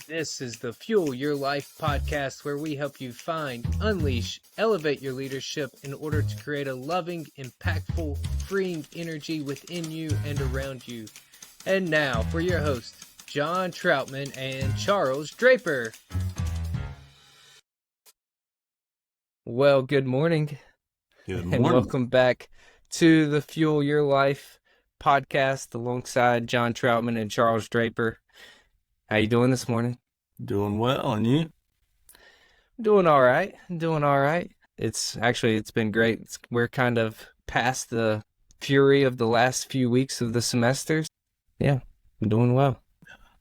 This is the Fuel Your Life podcast, where we help you find, unleash, elevate your leadership in order to create a loving, impactful, freeing energy within you and around you. And now for your hosts, John Troutman and Charles Draper. Well, good morning. Good And morning. welcome back to the Fuel Your Life podcast alongside John Troutman and Charles Draper. How you doing this morning? Doing well, and you? Doing all right. It's been great. We're kind of past the fury of the last few weeks of the semesters. Yeah, I'm doing well.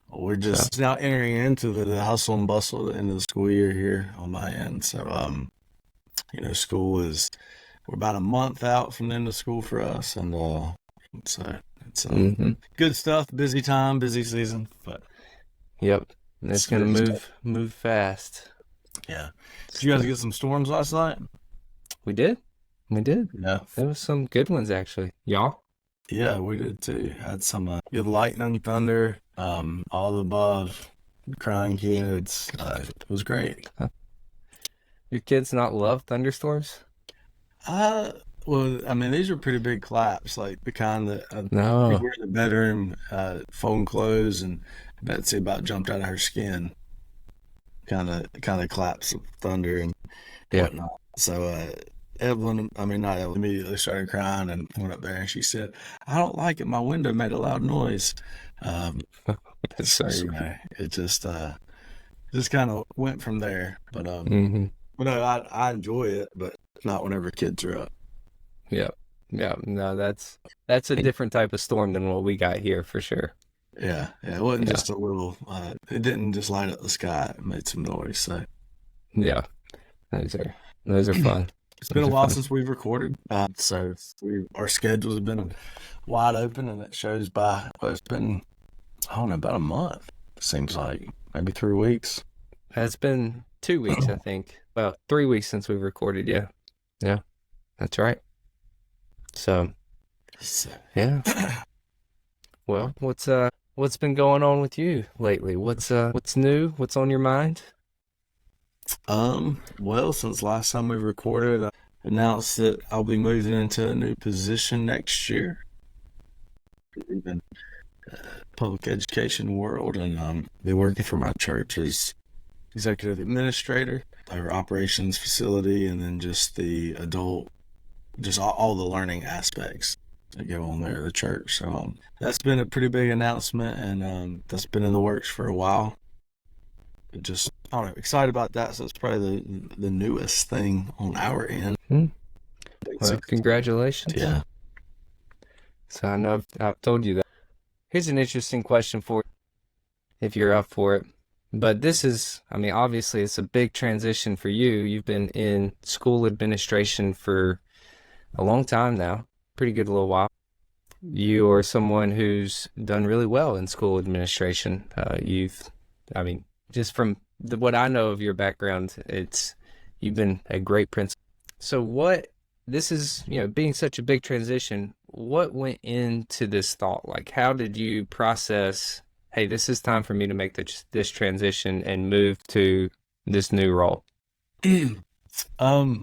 We're just now entering into the hustle and bustle at the end of the school year here on my end. So, we're about a month out from the end of school for us, and it's good stuff. Busy time, busy season, but yep, it's gonna move fast. Yeah. Did you guys get some storms last night? We did. Yeah. There was some good ones actually. Y'all? Yeah, we did too. Had some good lightning, thunder, all the above, crying kids. It was great. Your kids not love thunderstorms? Well, I mean, these are pretty big claps, like the kind that No. we were in the bedroom, folding clothes, and Betsy about jumped out of her skin. Kind of claps of thunder and whatnot. So Evelyn, immediately started crying and went up there, and she said, "I don't like it. My window made a loud noise." So it just kind of went from there. But no, I enjoy it, but not whenever kids are up. Yeah. No, that's a different type of storm than what we got here for sure. Yeah. It wasn't just a little. It didn't just light up the sky. It made some noise. So yeah, those are fun. It's been a while since we've recorded, so our schedules have been wide open, and it shows by. Well, it's been, I don't know, about a month. Seems like maybe 3 weeks. It's been 2 weeks, I think. Well, 3 weeks since we've recorded. Yeah, that's right. So, yeah. Well, what's been going on with you lately? What's new? What's on your mind? Well, since last time we recorded, I announced that I'll be moving into a new position next year in the public education world, and be working for my church as executive administrator, our operations facility, and then just the adult, just all the learning aspects that go on there at the church. So that's been a pretty big announcement, and that's been in the works for a while. Just, I don't know, excited about that. So it's probably the newest thing on our end. Well, congratulations. Yeah. So I know I've told you that. Here's an interesting question for you, if you're up for it. But this is, obviously it's a big transition for you. You've been in school administration for a long time now, pretty good little while. You are someone who's done really well in school administration. Just from what I know of your background, you've been a great principal. So this is, being such a big transition, what went into this thought? Like, how did you process, hey, this is time for me to make this transition and move to this new role? Well,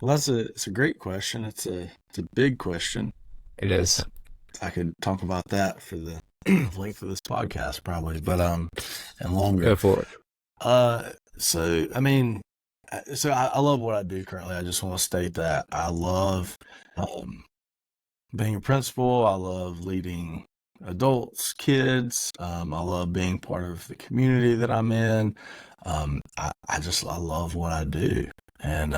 it's a great question. It's a big question. It is. I could talk about that for the length of this podcast probably, but and longer. Go for it. So I love what I do currently. I just want to state that I love being a principal. I love leading adults, kids. I love being part of the community that I'm in. I love what I do. And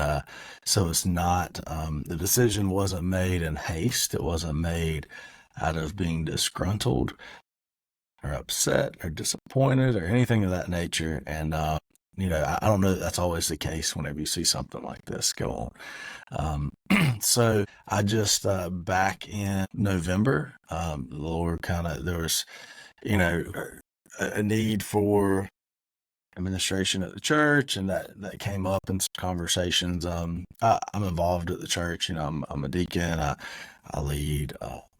so it's not, the decision wasn't made in haste. It wasn't made out of being disgruntled or upset or disappointed or anything of that nature. And, I don't know that that's always the case whenever you see something like this go on. So I just, back in November, the Lord there was, a need for administration at the church, and that came up in some conversations. I'm involved at the church. I'm a deacon. I lead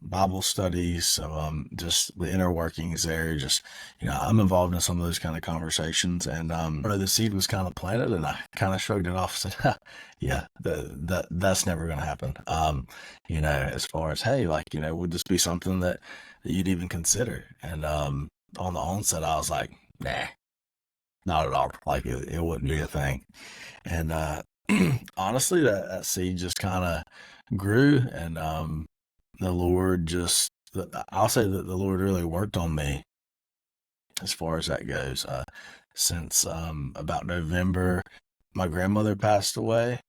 Bible studies. So just the inner workings there. Just I'm involved in some of those kind of conversations, and the seed was kind of planted, and I kind of shrugged it off and said, "Yeah, that's never going to happen." As far as hey, would this be something that you'd even consider? And on the onset, I was like, "Nah, not at all. Like it wouldn't be a thing." And honestly, that seed just kind of grew, and the Lord just, I'll say that the Lord really worked on me as far as that goes. Since about November, my grandmother passed away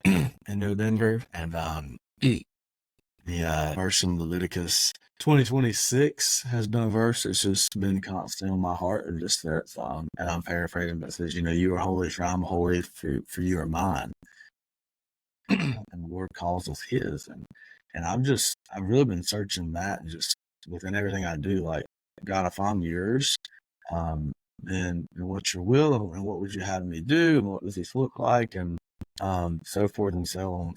in November, and the verse in Leviticus 20:26 has been a verse that's just been constantly on my heart, and just that, and I'm paraphrasing, but it says, "You are holy, for I'm holy, for you are mine." And the Lord calls us His, and I've really been searching that, and just within everything I do, like, God, if I'm yours, then what's your will, and what would you have me do, and what does this look like, and so forth and so on.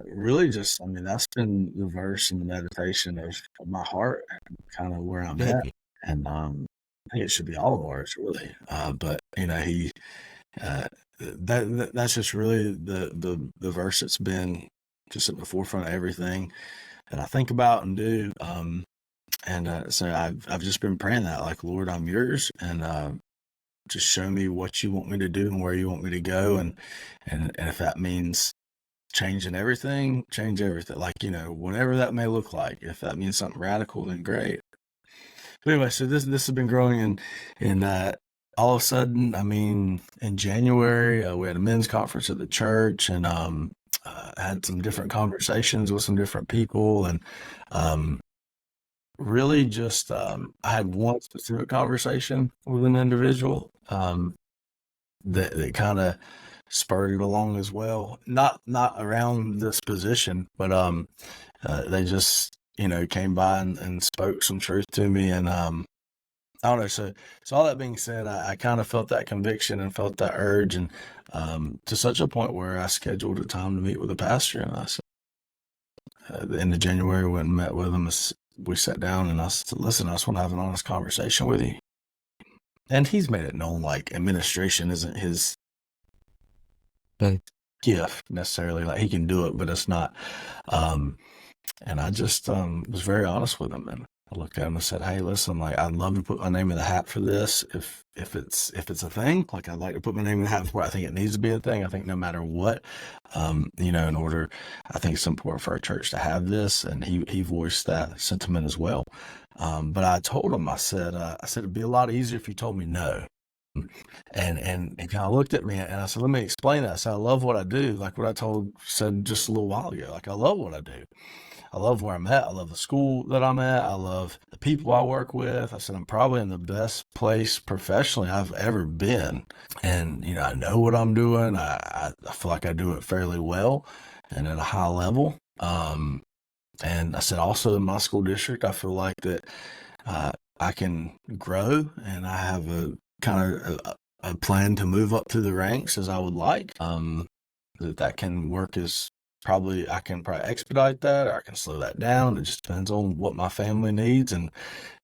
Really, just that's been the verse and the meditation of my heart, and kind of where I'm at, and I think it should be all of ours, really. But he. That's just really the verse that's been just at the forefront of everything that I think about and do. And so I've just been praying that, like, Lord, I'm yours, and just show me what you want me to do and where you want me to go, and if that means changing everything, change everything. Like, whatever that may look like. If that means something radical, then great. But anyway, so this has been growing, and all of a sudden, in January, we had a men's conference at the church, and had some different conversations with some different people, and really just I had one specific conversation with an individual that kind of spurred it along as well. Not around this position, but they just came by and spoke some truth to me, and I don't know. So all that being said, I kind of felt that conviction and felt that urge, and to such a point where I scheduled a time to meet with the pastor. And I said, at the end of January, we went and met with him. We sat down, and I said, "Listen, I just want to have an honest conversation with you." And he's made it known, like, administration isn't his gift necessarily. Like, he can do it, but it's not. And I just was very honest with him, and I looked at him and said, "Hey, listen, like, I'd love to put my name in the hat for this. If it's a thing, like, I'd like to put my name in the hat for it. I think it needs to be a thing. I think no matter what, in order, I think it's important for our church to have this." And he voiced that sentiment as well. But I told him, I said, it'd be a lot easier if you told me no. And he kind of looked at me, and I said, "Let me explain that." I said, "I love what I do, like what I said just a little while ago. Like, I love what I do. I love where I'm at. I love the school that I'm at. I love the people I work with." I said, "I'm probably in the best place professionally I've ever been. And, I know what I'm doing. I feel like I do it fairly well and at a high level." And I said, also in my school district, I feel like that I can grow, and I have a kind of a plan to move up through the ranks as I would like. That can work as I can probably expedite that, or I can slow that down. It just depends on what my family needs and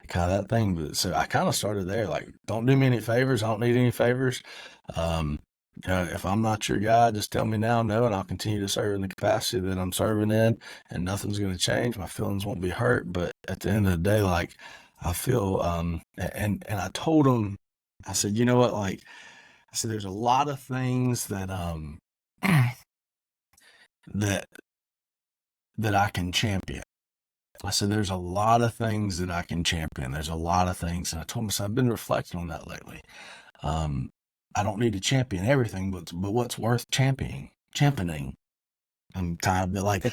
kind of that thing. But so I kind of started there, like, don't do me any favors. I don't need any favors. If I'm not your guy, just tell me now, no, and I'll continue to serve in the capacity that I'm serving in, and nothing's going to change. My feelings won't be hurt. But at the end of the day, like, I feel, and I told him, I said, "You know what, like," I said, "there's a lot of things that, that I can champion." I said, "There's a lot of things that I can champion. There's a lot of things." And I told him, so I've been reflecting on that lately. I don't need to champion everything, but what's worth championing. I'm kind of a bit like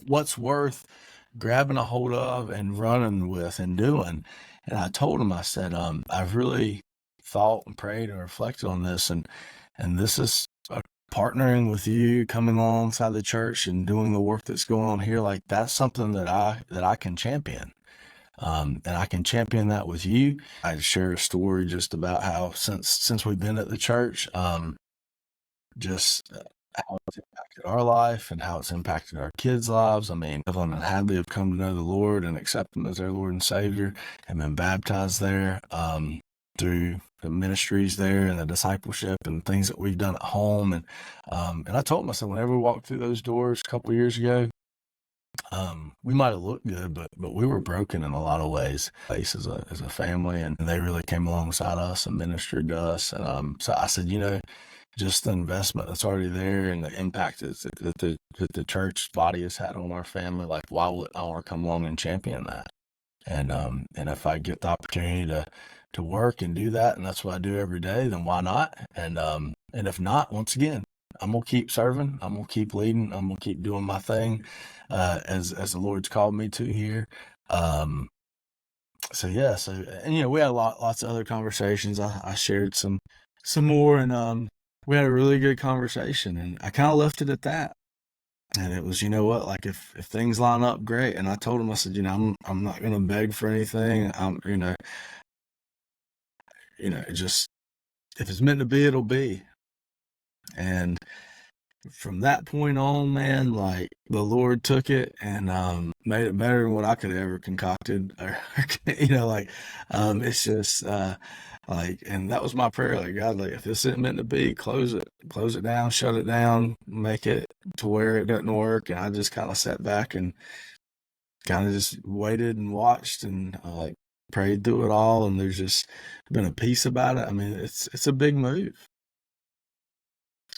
what's worth grabbing a hold of and running with and doing. And I told him, I said, "I've really thought and prayed and reflected on this, and this is partnering with you, coming alongside the church and doing the work that's going on here. Like, that's something that I can champion. And I can champion that with you." I share a story just about how since we've been at the church, just how it's impacted our life and how it's impacted our kids' lives. I mean, Evelyn and Hadley have come to know the Lord and accept Him as their Lord and Savior, and been baptized there through the ministries there and the discipleship and things that we've done at home. And I told myself, whenever we walked through those doors a couple of years ago, we might have looked good, but we were broken in a lot of ways. As a family, and they really came alongside us and ministered to us. And so I said, just the investment that's already there and the impact that the church body has had on our family, like why would I want to come along and champion that? And if I get the opportunity to work and do that, and that's what I do every day, then why not? And if not, once again, I'm gonna keep serving. I'm gonna keep leading. I'm gonna keep doing my thing, as the Lord's called me to here. So yeah. So and we had lots of other conversations. I shared some more, and we had a really good conversation, and I kind of left it at that. And it was, what, like if things line up, great. And I told him, I said, I'm not gonna beg for anything. It just, if it's meant to be, it'll be. And from that point on, man, like the Lord took it and made it better than what I could have ever concocted. Or, it's just and that was my prayer. Like, God, like if this isn't meant to be, close it down, shut it down, make it to where it doesn't work. And I just kind of sat back and kind of just waited and watched and prayed through it all. And there's just been a peace about it. I mean, it's a big move.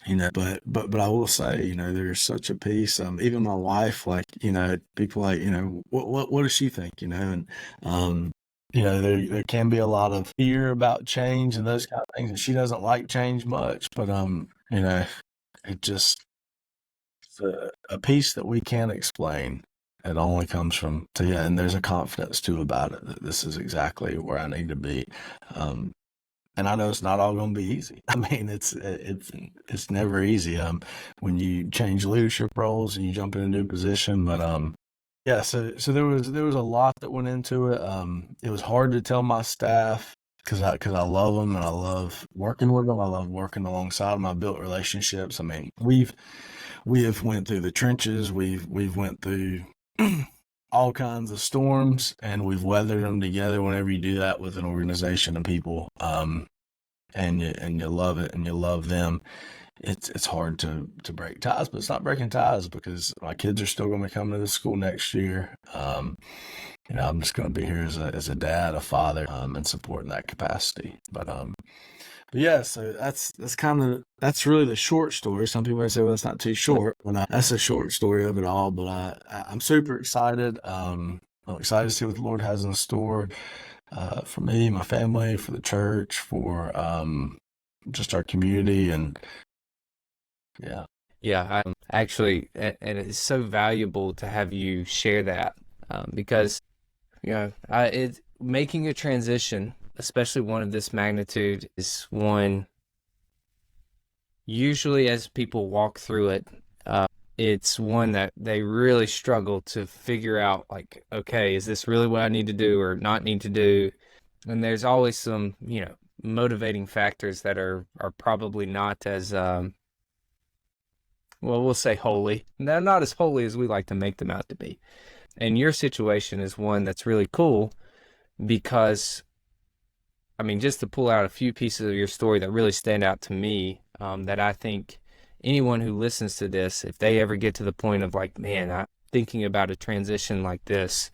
But I will say, there's such a peace. Even my wife, like, people like, what does she think, and, there can be a lot of fear about change and those kind of things. And she doesn't like change much, but, it just, it's a peace that we can't explain. It only comes from, and there's a confidence too about it that this is exactly where I need to be. And I know it's not all going to be easy. I mean, it's never easy when you change leadership roles and you jump in a new position. But yeah, so there was a lot that went into it. It was hard to tell my staff because I love them and I love working with them. I love working alongside them. I built relationships. I mean, we have went through the trenches. We've went through all kinds of storms, and we've weathered them together. Whenever you do that with an organization of people, and you love it and you love them, it's hard to break ties. But it's not breaking ties because my kids are still going to be coming to the school next year. I'm just going to be here as a dad, a father, and support in that capacity. But yeah, so that's really the short story. Some people might say, well, that's not too short. That's a short story of it all. But I'm super excited. I'm excited to see what the Lord has in store for me, my family, for the church, for just our community, and yeah. Yeah, I'm actually, and it's so valuable to have you share that because, it's making a transition, especially one of this magnitude, is one, usually as people walk through it, it's one that they really struggle to figure out, like, okay, is this really what I need to do or not need to do? And there's always some, motivating factors that are probably not as, well, we'll say holy. They're not as holy as we like to make them out to be. And your situation is one that's really cool because, I mean, just to pull out a few pieces of your story that really stand out to me, that I think anyone who listens to this, if they ever get to the point of like, man, I'm thinking about a transition like this,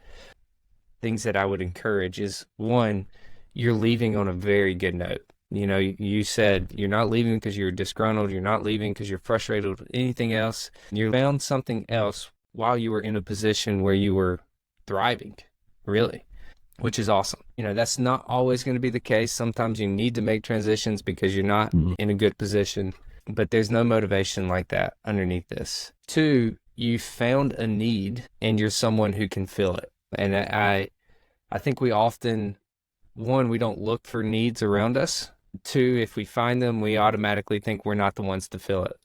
things that I would encourage is, one, you're leaving on a very good note. You said you're not leaving because you're disgruntled. You're not leaving because you're frustrated with anything else. You found something else while you were in a position where you were thriving, really, which is awesome. That's not always going to be the case. Sometimes you need to make transitions because you're not in a good position, but there's no motivation like that underneath this. Two, you found a need and you're someone who can fill it. And I think we often, one, we don't look for needs around us. Two, if we find them, we automatically think we're not the ones to fill it,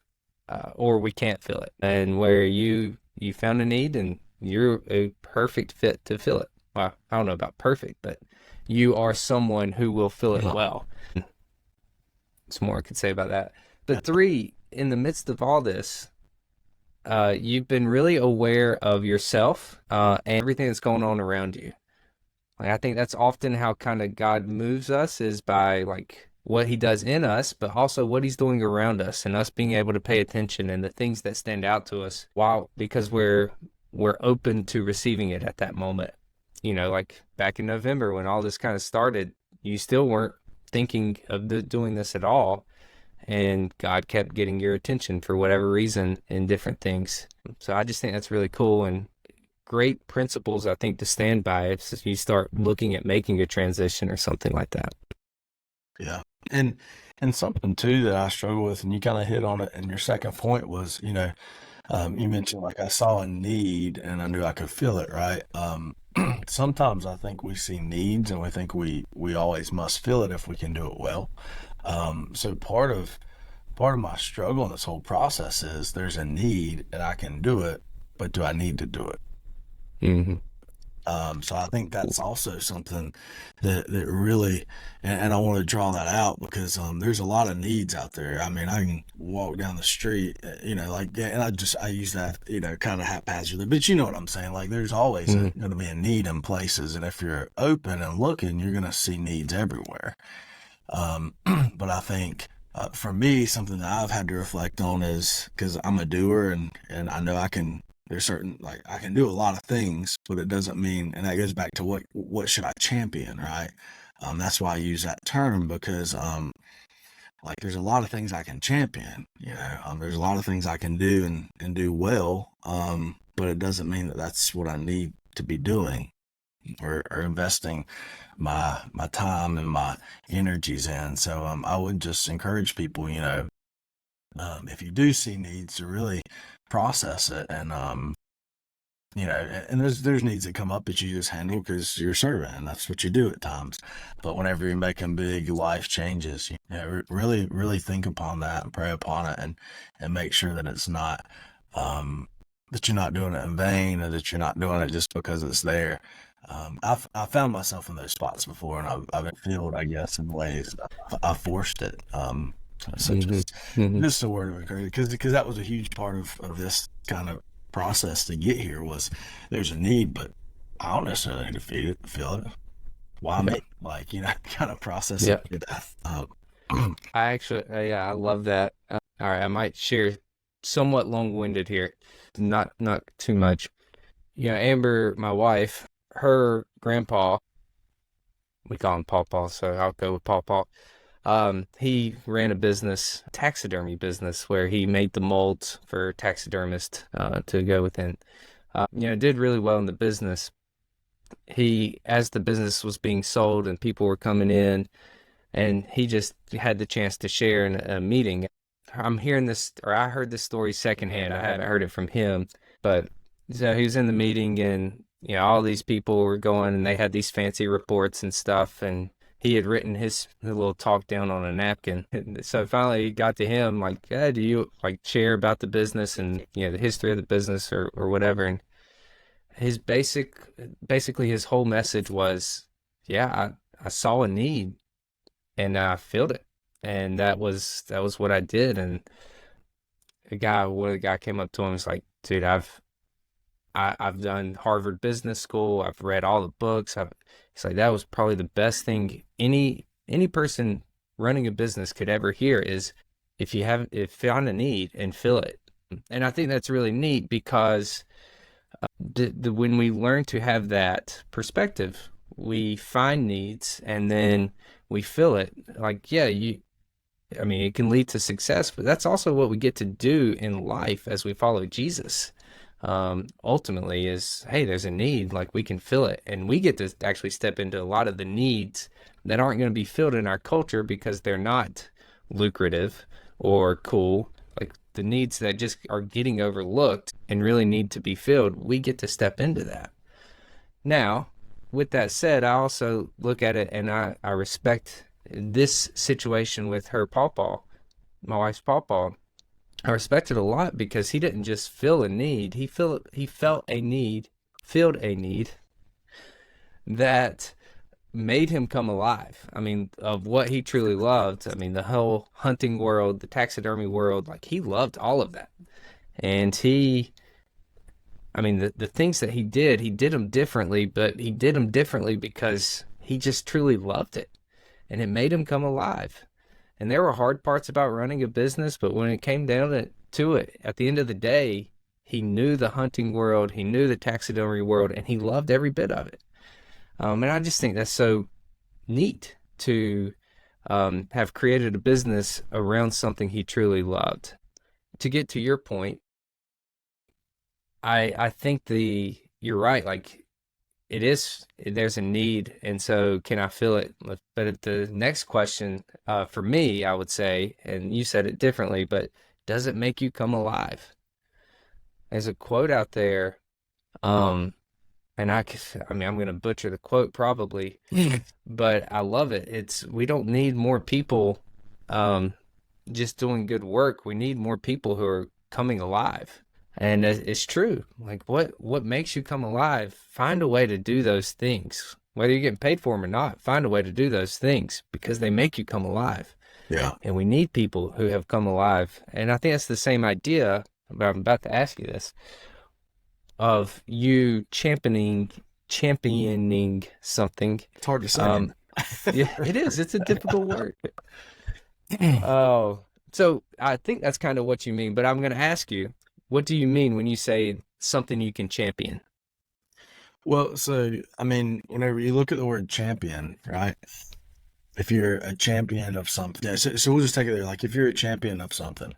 or we can't fill it. And where you found a need and you're a perfect fit to fill it. Well, I don't know about perfect, but you are someone who will fill it well. There's more I could say about that. But three, in the midst of all this, you've been really aware of yourself and everything that's going on around you. Like, I think that's often how kind of God moves us, is by like what he does in us, but also what he's doing around us, and us being able to pay attention and the things that stand out to us, while because we're open to receiving it at that moment. Like back in November when all this kind of started, you still weren't thinking of doing this at all, and God kept getting your attention for whatever reason in different things. So I just think that's really cool, and great principles, I think, to stand by if you start looking at making a transition or something like that. Yeah. And something too that I struggle with, and you kind of hit on it in your second point, was, you mentioned like I saw a need and I knew I could feel it, right? Sometimes I think we see needs and we think we always must fill it if we can do it well. So part of my struggle in this whole process is there's a need and I can do it, but do I need to do it? Mm-hmm. So I think that's also something that really, and I want to draw that out because there's a lot of needs out there. I mean, I can walk down the street, like, and I use that, kind of haphazardly, but you know what I'm saying? Like, there's always going to be a need in places, and if you're open and looking, you're going to see needs everywhere. But I think for me, something that I've had to reflect on is, because I'm a doer and I know there's certain, like, I can do a lot of things, but it doesn't mean, and that goes back to what should I champion, right? That's why I use that term, because like, there's a lot of things I can champion, there's a lot of things I can do and do well, but it doesn't mean that that's what I need to be doing or investing my time and my energies in. So I would just encourage people, if you do see needs, to really process it, and and there's needs that come up that you just handle because you're serving, and that's what you do at times. But whenever you're making big life changes, really really think upon that and pray upon it, and make sure that it's not that you're not doing it in vain, or that you're not doing it just because it's there. I found myself in those spots before, and I've been filled, I guess, in ways I forced it. So just a word of encouragement, because that was a huge part of this kind of process to get here, was there's a need, but I don't necessarily need to feel it. Why me? Like, kind of process it. I actually, I love that. All right, I might share somewhat long-winded here, not too much. Amber, my wife, her grandpa, we call him Paw, so I'll go with Paw. He ran a business, taxidermy business, where he made the molds for taxidermists to go within. Did really well in the business. As the business was being sold and people were coming in, and he just had the chance to share in a meeting. I'm hearing this, or I heard this story secondhand. I haven't heard it from him, but so he was in the meeting, and all these people were going, and they had these fancy reports and stuff, and he had written his little talk down on a napkin. And so finally he got to him, like, hey, do you like share about the business and the history of the business or whatever? And his basically his whole message was, I saw a need and I filled it, and that was what I did. And the guy came up to him and was like, dude, I've done Harvard Business School. I've read all the books. He's like, that was probably the best thing any person running a business could ever hear, is if you found a need and fill it. And I think that's really neat, because when we learn to have that perspective, we find needs and then we fill it. Like, it can lead to success, but that's also what we get to do in life as we follow Jesus. Ultimately is, hey, there's a need, like, we can fill it, and we get to actually step into a lot of the needs that aren't going to be filled in our culture because they're not lucrative or cool. Like, the needs that just are getting overlooked and really need to be filled, we get to step into that. Now, with that said, I also look at it, and I respect this situation with her pawpaw, my wife's pawpaw. I respect it a lot, because he didn't just fill a need. He filled a need that made him come alive. I mean, of what he truly loved. I mean, the whole hunting world, the taxidermy world, like he loved all of that. And I mean, the things that he did them differently, but he did them differently because he just truly loved it, and it made him come alive. And there were hard parts about running a business, but when it came down to it, at the end of the day, he knew the hunting world, he knew the taxidermy world, and he loved every bit of it. And I just think that's so neat to have created a business around something he truly loved. To get to your point, I think you're right. Like there's a need, and so can I feel it? But the next question for me, I would say, and you said it differently, but does it make you come alive? There's a quote out there, and I mean, I'm going to butcher the quote probably, but I love it. We don't need more people just doing good work. We need more people who are coming alive. And it's true. Like what makes you come alive? Find a way to do those things. Whether you're getting paid for them or not, find a way to do those things because they make you come alive. Yeah. And we need people who have come alive. And I think that's the same idea, but I'm about to ask you this, of you championing something. It's hard to say. Yeah, it is. It's a difficult word. Oh, so I think that's kind of what you mean, but I'm going to ask you, what do you mean when you say something you can champion? Well, so, I mean, whenever you look at the word champion, right? If you're a champion of something, yeah, so we'll just take it there. Like if you're a champion of something,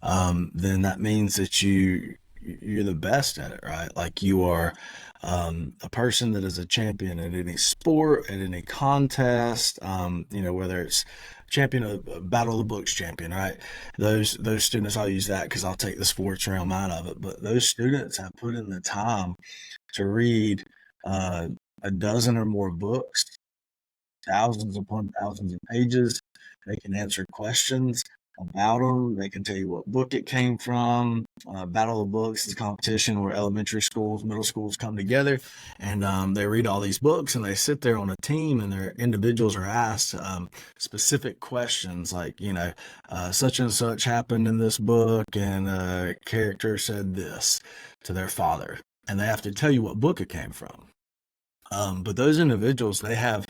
then that means that you're the best at it, right? Like you are a person that is a champion at any sport, at any contest, whether it's champion of Battle of the Books champion, right? Those students, I'll use that because I'll take the sports realm out of it. But those students have put in the time to read a dozen or more books, thousands upon thousands of pages. They can answer questions about them. They can tell you what book it came from. Battle of the Books is a competition where elementary schools, middle schools come together, and they read all these books, and they sit there on a team, and their individuals are asked specific questions like, such and such happened in this book, and a character said this to their father, and they have to tell you what book it came from. But those individuals, they have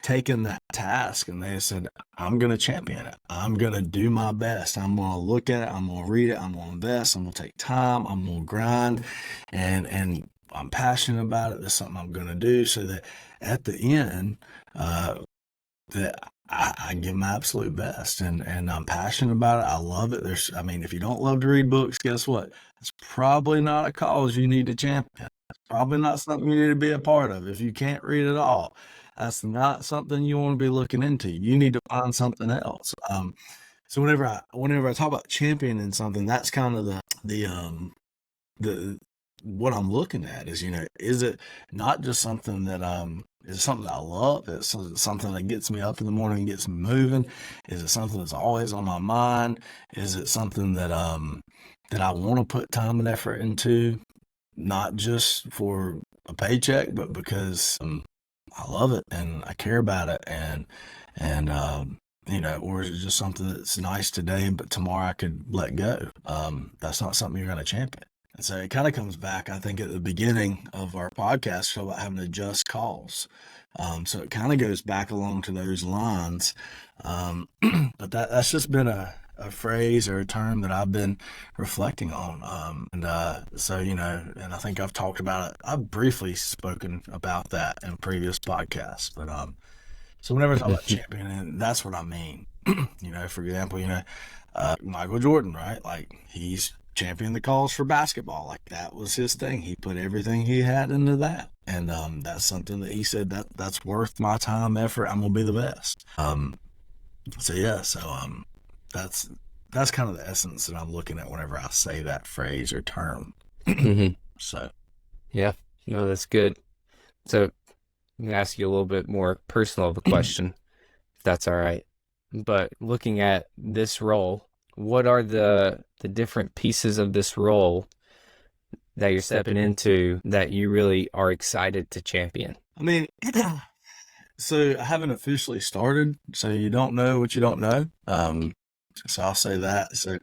taken that task and they said, I'm going to champion it. I'm going to do my best. I'm going to look at it. I'm going to read it. I'm going to invest. I'm going to take time. I'm going to grind. And I'm passionate about it. That's something I'm going to do so that at the end, that I give my absolute best. And I'm passionate about it. I love it. If you don't love to read books, guess what? It's probably not a cause you need to champion. It's probably not something you need to be a part of. If you can't read at all, that's not something you want to be looking into. You need to find something else. So whenever I talk about championing something, that's kind of the what I'm looking at is, is it not just something that is something that I love? Is it something that gets me up in the morning and gets me moving? Is it something that's always on my mind? Is it something that that I want to put time and effort into, not just for a paycheck, but because I love it and I care about it, and or is it just something that's nice today, but tomorrow I could let go? That's not something you're going to champion. And so it kind of comes back, I think, at the beginning of our podcast about having to just cause. So it kind of goes back along to those lines. But that's just been a phrase or a term that I've been reflecting on. And I think I've talked about it. I've briefly spoken about that in previous podcasts. But so whenever I talk about championing, that's what I mean. For example, Michael Jordan, right? Like he's championed the cause for basketball. Like that was his thing. He put everything he had into that. And that's something that he said that's worth my time, effort. I'm going to be the best. That's kind of the essence that I'm looking at whenever I say that phrase or term. So, yeah, no, that's good. So I'm going to ask you a little bit more personal of a question, if that's all right. But looking at this role, what are the different pieces of this role that you're stepping into that you really are excited to champion? I mean, So I haven't officially started, so you don't know what you don't know. So I'll say that. So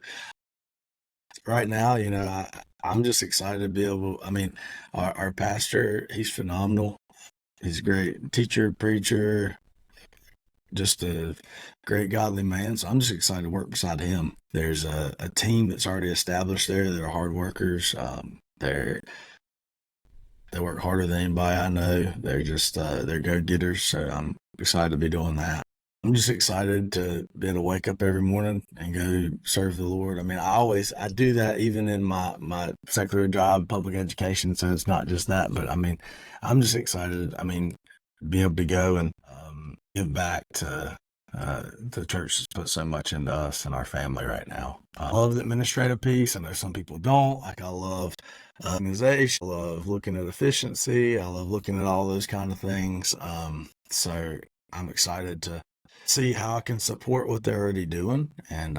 right now, I'm just excited to be able. I mean, our pastor, he's phenomenal. He's a great teacher, preacher, just a great godly man. So I'm just excited to work beside him. There's a team that's already established there. They're hard workers. They work harder than anybody I know. They're just they're go-getters. So I'm excited to be doing that. I'm just excited to be able to wake up every morning and go serve the Lord. I mean, I do that even in my secular job, public education. So it's not just that, but I mean, I'm just excited. I mean, be able to go and give back to the church has put so much into us and our family right now. I love the administrative piece. I know some people don't. Like, I love organization. I love looking at efficiency. I love looking at all those kind of things. So I'm excited to see how I can support what they're already doing. And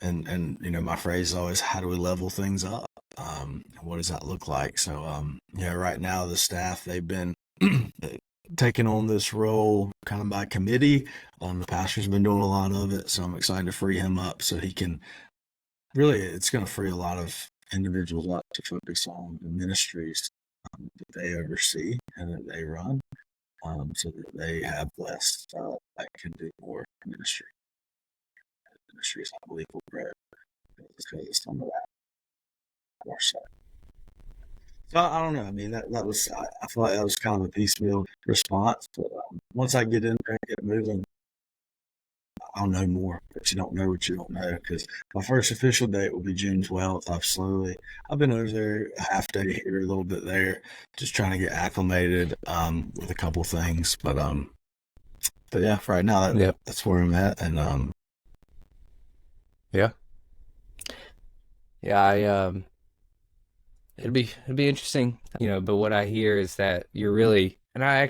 my phrase is always, how do we level things up? What does that look like? So, right now the staff, they've been taking on this role kind of by committee. The pastor's been doing a lot of it, so I'm excited to free him up so he can it's going to free a lot of individuals up to focus on the ministries that they oversee and that they run, so that they have less that can do more ministry. Ministries, I believe, will grow because of some of that more so. So I don't know. I mean, that was I feel like that was kind of a piecemeal response, but once I get in there and get moving, I'll know more. But you don't know what you don't know, because my first official date will be June 12th. I've been over there a half day here, a little bit there, just trying to get acclimated with a couple things. But yeah, for right now, that's where I'm at, and Yeah. Yeah, it'd be interesting, but what I hear is that you're really, and I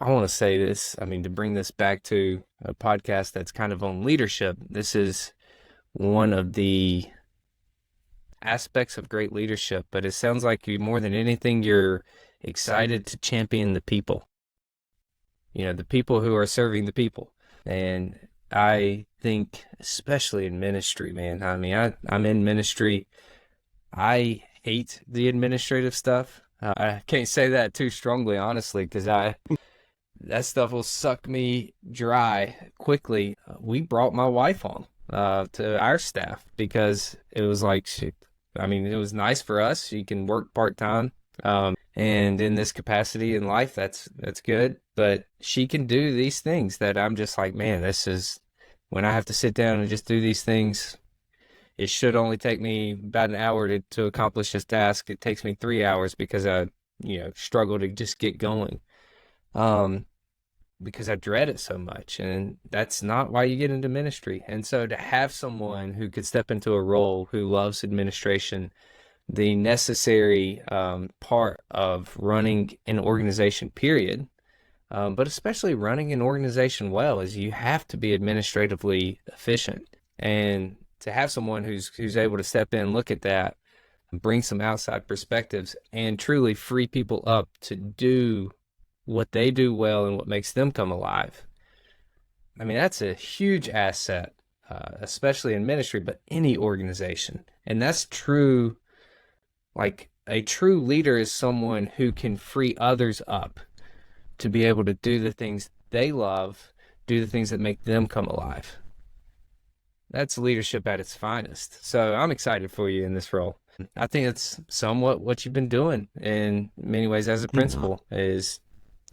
want to say this, I mean, to bring this back to a podcast that's kind of on leadership, this is one of the aspects of great leadership, but it sounds like more than anything, you're excited to champion the people, the people who are serving the people. And I think, especially in ministry, man, I mean, I'm in ministry. I hate the administrative stuff. I can't say that too strongly, honestly, because that stuff will suck me dry quickly. We brought my wife on to our staff because it was like, it was nice for us. She can work part-time. And in this capacity in life, that's good. But she can do these things that I'm just like, man, this is when I have to sit down and just do these things. It should only take me about an hour to accomplish this task. It takes me 3 hours because I, struggle to just get going. Because I dread it so much, and that's not why you get into ministry. And so to have someone who could step into a role who loves administration, the necessary part of running an organization, period, but especially running an organization well, is you have to be administratively efficient. And to have someone who's able to step in, look at that, bring some outside perspectives, and truly free people up to do what they do well and what makes them come alive. I mean, that's a huge asset, especially in ministry, but any organization. And that's true. Like, a true leader is someone who can free others up to be able to do the things they love, do the things that make them come alive. That's leadership at its finest. So I'm excited for you in this role. I think it's somewhat what you've been doing in many ways as a principal, is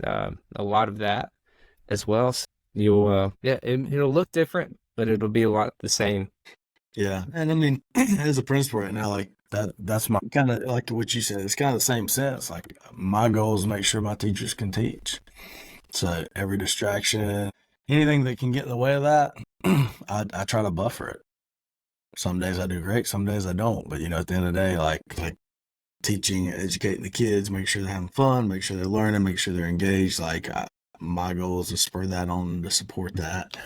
a lot of that as well. So you'll, it'll look different, but it'll be a lot the same. Yeah. And I mean, as a principal right now, like that's my kind of, like what you said, it's kind of the same sense. Like, my goal is to make sure my teachers can teach. So every distraction, anything that can get in the way of that, I try to buffer it. Some days I do great, some days I don't. But at the end of the day, like teaching, educating the kids, make sure they're having fun, make sure they're learning, make sure they're engaged. Like, my goal is to spur that on, to support that.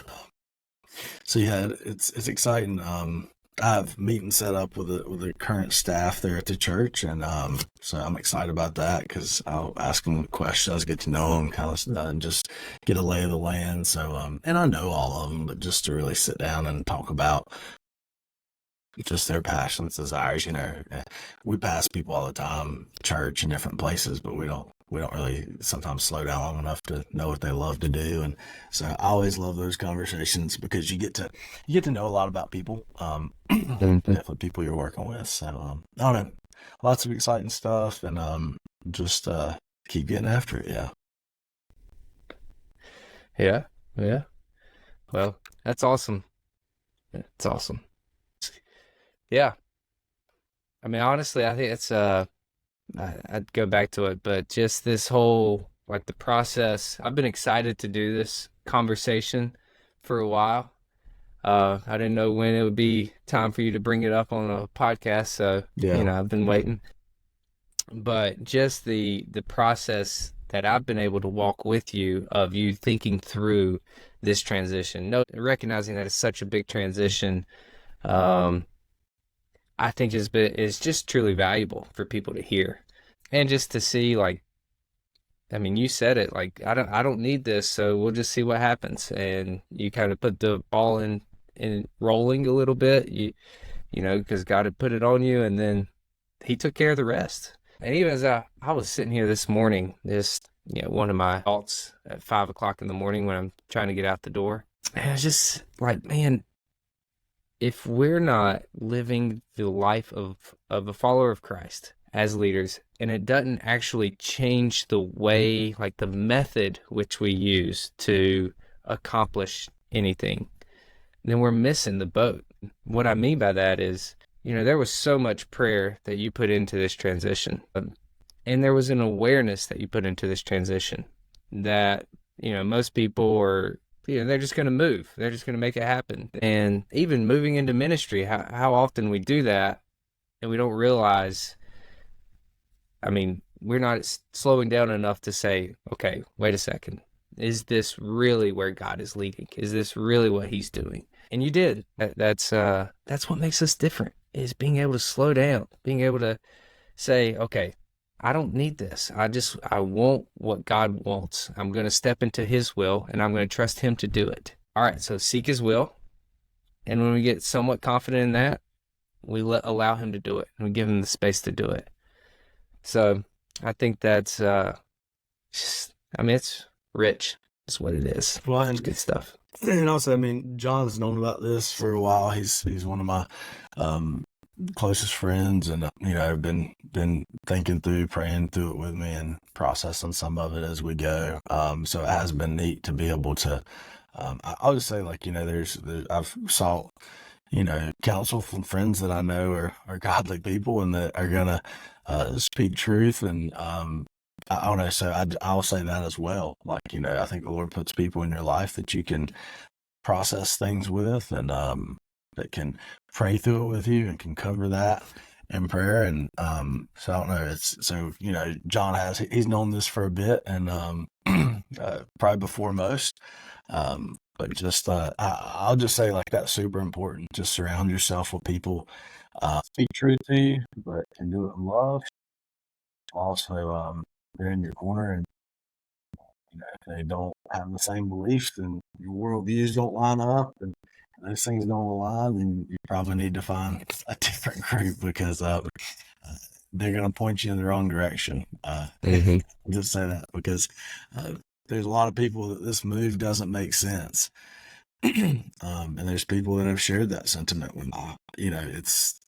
So yeah, it's exciting I have meetings set up with the current staff there at the church, and so I'm excited about that because I'll ask them questions, get to know them, kind of, and just get a lay of the land. So and I know all of them, but just to really sit down and talk about just their passions, desires. We pass people all the time, church and different places, but we don't really sometimes slow down long enough to know what they love to do. And so I always love those conversations because you get to know a lot about people, definitely people you're working with. So I don't know, lots of exciting stuff, and just keep getting after it. Yeah. Yeah. Yeah. Well, that's awesome. It's awesome. Yeah. I mean, honestly, I think it's I'd go back to it, but just this whole like the process. I've been excited to do this conversation for a while. I didn't know when it would be time for you to bring it up on a podcast, so Yeah. I've been waiting. But just the process that I've been able to walk with you of you thinking through this transition, no, recognizing that it's such a big transition, um, I think is just truly valuable for people to hear, and just to see like, I mean, you said it like I don't need this, so we'll just see what happens, and you kind of put the ball in rolling a little bit, because God had put it on you, and then He took care of the rest. And even as I was sitting here this morning, one of my thoughts at 5 o'clock in the morning when I'm trying to get out the door, and I was just like, man, if we're not living the life of a follower of Christ as leaders, and it doesn't actually change the way, like the method which we use to accomplish anything, then we're missing the boat. What I mean by that is, there was so much prayer that you put into this transition, and there was an awareness that you put into this transition that, most people are, they're just going to move. They're just going to make it happen. And even moving into ministry, how often we do that and we don't realize, I mean, we're not slowing down enough to say, okay, wait a second. Is this really where God is leading? Is this really what He's doing? And you did. That's what makes us different, is being able to slow down, being able to say, okay, I don't need this. I want what God wants. I'm going to step into His will, and I'm going to trust Him to do it. All right, so seek His will. And when we get somewhat confident in that, we allow Him to do it, and we give Him the space to do it. So I think that's, it's rich. That's what it is. Well, It's good stuff. And also, I mean, John's known about this for a while. He's one of my closest friends, and I've been thinking through, praying through it with me, and processing some of it as we go. So it has been neat to be able to. I'll just say, like, there's I've sought counsel from friends that I know are godly people and that are gonna speak truth, and I don't know. So I'll say that as well. Like, I think the Lord puts people in your life that you can process things with, and that can pray through it with you and can cover that in prayer. And so I don't know. John he's known this for a bit, and probably before most. But just I'll just say, like, that's super important. Just surround yourself with people speak truth to you, but can do it in love. Also, they're in your corner, and if they don't have the same beliefs and your worldviews don't line up, and those things don't align, then you probably need to find a different group, because they're going to point you in the wrong direction. Mm-hmm. I'll just say that because there's a lot of people that this move doesn't make sense. And there's people that have shared that sentiment with me. It's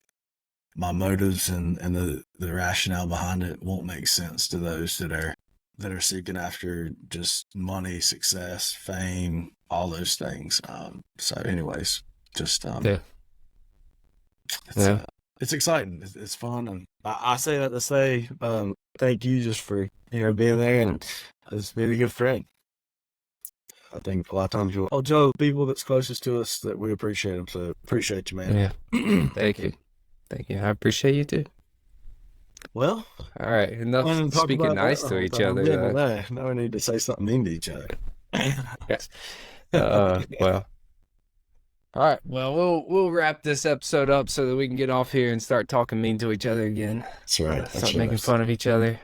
my motives and the rationale behind it won't make sense to those that are seeking after just money, success, fame, all those things. So anyways, just it's exciting. It's fun, and I say that to say thank you just for being there and just being a good friend. I think a lot of times you'll tell people that's closest to us that we appreciate them. So appreciate you, man. Yeah. Thank you. I appreciate you too. Well, all right. Enough speaking nice to each other. Now we need to say something mean to each other. Yes. Well, All right. Well, we'll wrap this episode up so that we can get off here and start talking mean to each other again. That's right. Start making fun of each other.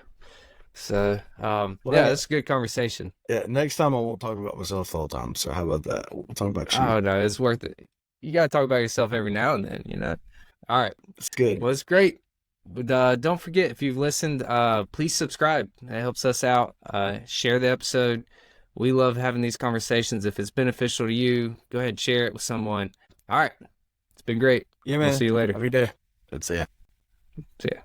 So, yeah, that's a good conversation. Yeah, next time I won't talk about myself all the time. So how about that? We'll talk about you. Oh no, it's worth it. You gotta talk about yourself every now and then, you know. All right. It's good. Well, it's great. But don't forget, if you've listened, please subscribe. That helps us out. Share the episode. We love having these conversations. If it's beneficial to you, go ahead and share it with someone. All right. It's been great. Yeah, man. We'll see you later. Every day. That's it. See ya.